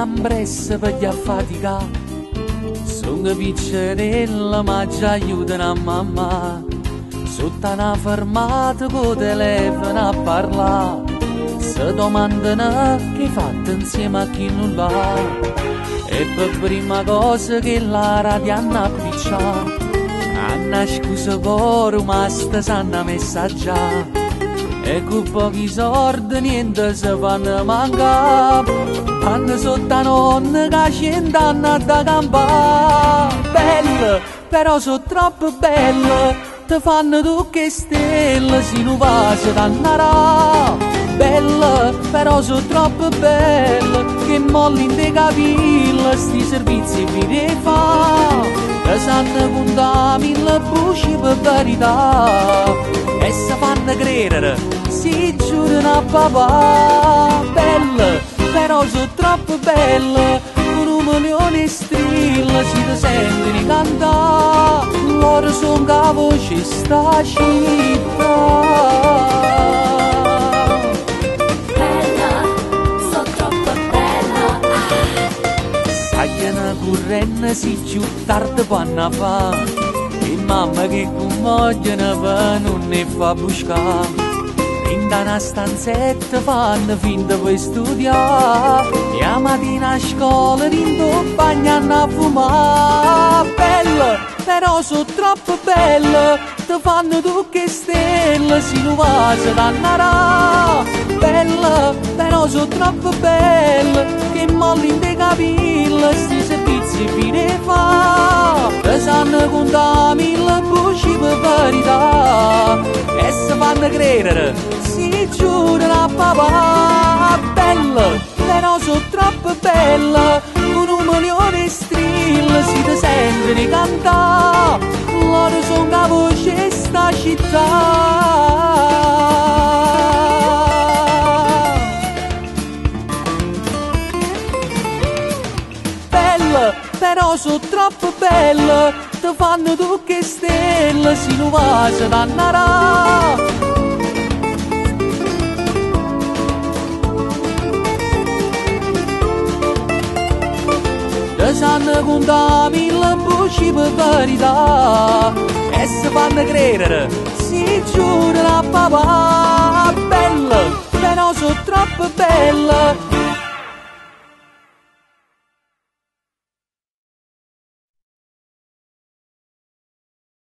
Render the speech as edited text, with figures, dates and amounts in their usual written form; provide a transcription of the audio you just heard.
ambresse per gli affaticà. Sono piccerella ma ci aiutano a mamma. Sotto una fermata con telefono a parlare. Se domandano che hai fatto insieme a chi non l'ha. E per prima cosa che la radio hanno appicciato. Hanno scusa coro ma sta sanno messaggiare. E con pochi soldi niente si fanno mancare. Hanno sotto a nonna che 100 anni da campare. Belle, però sono troppo belle. Ti fanno tu che stelle, si non va se t'annarà. Belle, però sono troppo belle. Che molli in te capille, sti servizi vi ne fa. Che sanno contare 1000 buci per verità. E si fanno credere, si giurano a papà. Belle, però sono troppo belle. Con 1.000.000 di stelle si ti sentono cantare. Loro sono la voce sta città. Bella, sono troppo bella. Sai una corrente si giù tardi quando fa. E mamma che con vogliono per non ne fa buscare. In una stanzetta fanno finta per studiare. E a mattina a scuola in bagno a fumare. Belle, però sono troppo belle. Ti fanno tu che stelle, si non va se t'annarà. Belle, però sono troppo belle. Che molli in te capille, sti servizi vi ne fa. Che sanno contare 1000 buci per verità. E si fanno credere, si giurano a papà. Belle, però sono troppo belle. Con 1.000.000 di stelle si ti sentono cantare. Loro sono la voce di sta città. Belle, però sono troppo belle. Ti fanno tu che stelle, si non va se t'annarà. Che sanno contare 1000 buci per verità. E si fanno credere, si giurano a papà. Belle, però sono troppo belle.